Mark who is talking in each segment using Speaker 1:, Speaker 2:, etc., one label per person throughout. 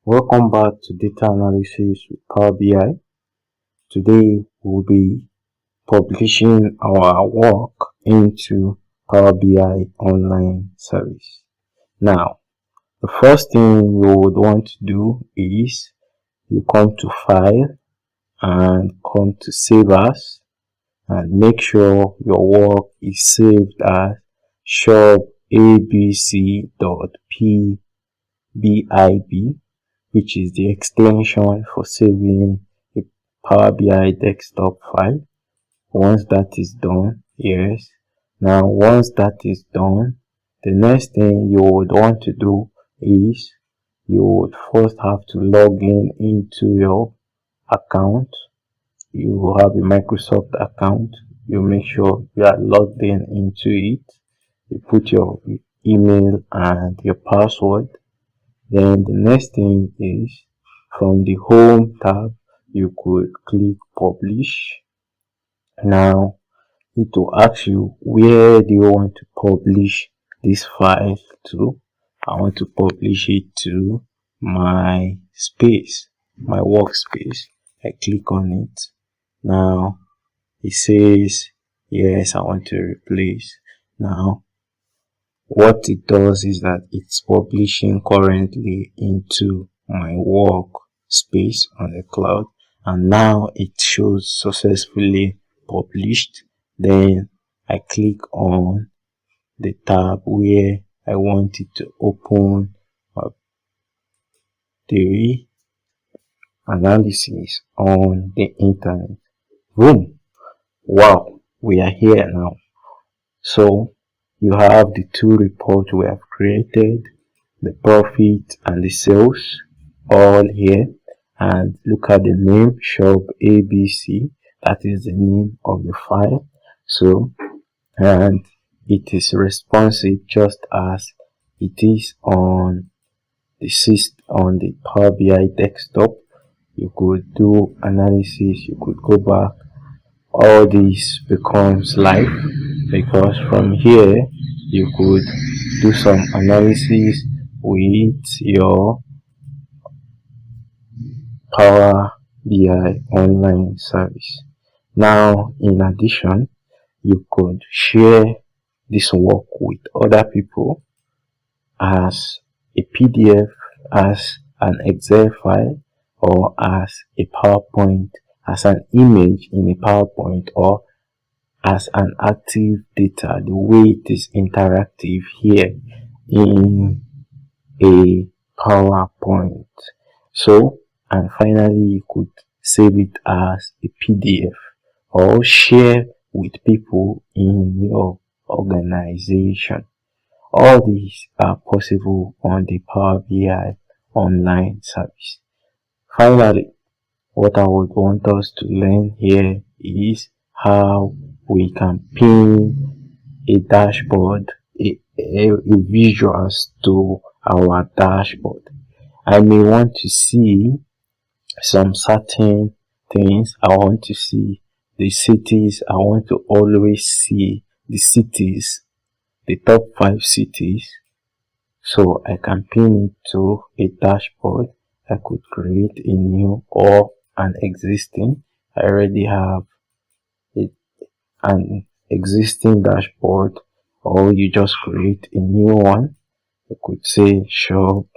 Speaker 1: Welcome back to Data Analysis with Power BI. Today we'll be publishing our work into Power BI online service. Now, the first thing you would want to do is you come to File and come to Save As and make sure your work is saved as shopabc.pbib, which is the extension for saving a Power BI desktop file. Once that is done, yes. Now, once that is done, the next thing you would want to do is you would first have to log in into your account. You have a Microsoft account. You make sure you are logged in into it. You put your email and your password. Then the next thing is from the home tab, you could click publish. Now it will ask you, where do you want to publish this file to? I want to publish it to my space, my workspace. I click on it. Now it says, yes, I want to replace. Now what it does is that it's publishing currently into my work space on the cloud, and now it shows successfully published. Then I click on the tab where I want it to open the analysis on the internet. Boom! Wow, we are here now. So you have the two reports we have created, the profit and the sales, all here. And look at the name, shop ABC. That is the name of the file. So, and it is responsive just as it is on the Power BI desktop. You could do analysis, you could go back. All this becomes live, because from here you could do some analysis with your Power BI online service. Now, in addition, you could share this work with other people as a PDF, as an Excel file, or as a PowerPoint, as an image in a PowerPoint, or as an active data, the way it is interactive here in a PowerPoint. So, and finally, you could save it as a PDF or share with people in your organization. All these are possible on the Power BI online service. Finally, what I would want us to learn here is how we can pin a dashboard, a visuals to our dashboard. I may want to see some certain things. I want to see the cities. I want to always see the cities, the top 5 cities. So I can pin it to a dashboard. I could create a new or an existing. I already have an existing dashboard, or you just create a new one. You could say shop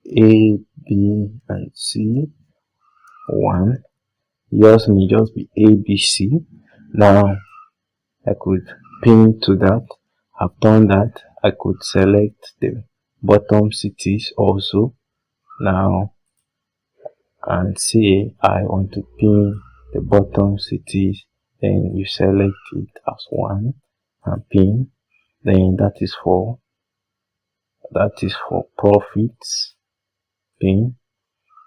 Speaker 1: A, B, and C 1. Yours may just be ABC. Now I could pin to that. I've done that. I could select the bottom cities also now and say I want to pin the bottom cities. Then you select it as 1 and pin. Then that is for profits. Pin.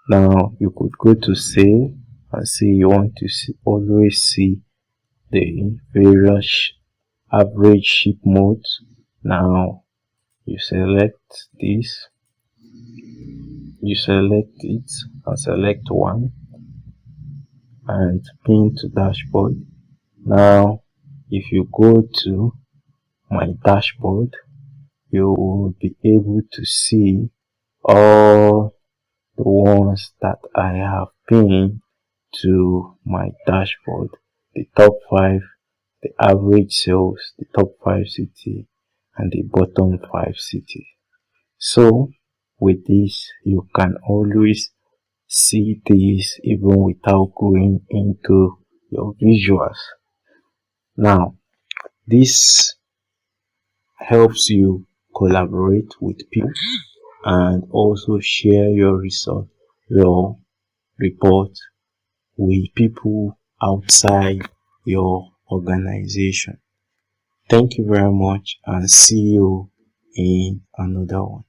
Speaker 1: Now you could go to save and say you want to always see the various average ship modes. Now you select this, you select it and select 1 and pin to dashboard. Now if you go to my dashboard, you will be able to see all the ones that I have pinned to my dashboard, the top 5, the average sales, the top 5 city, and the bottom 5 cities. So with this, you can always see this even without going into your visuals. Now, this helps you collaborate with people and also share your result, your report with people outside your organization. Thank you very much and see you in another one.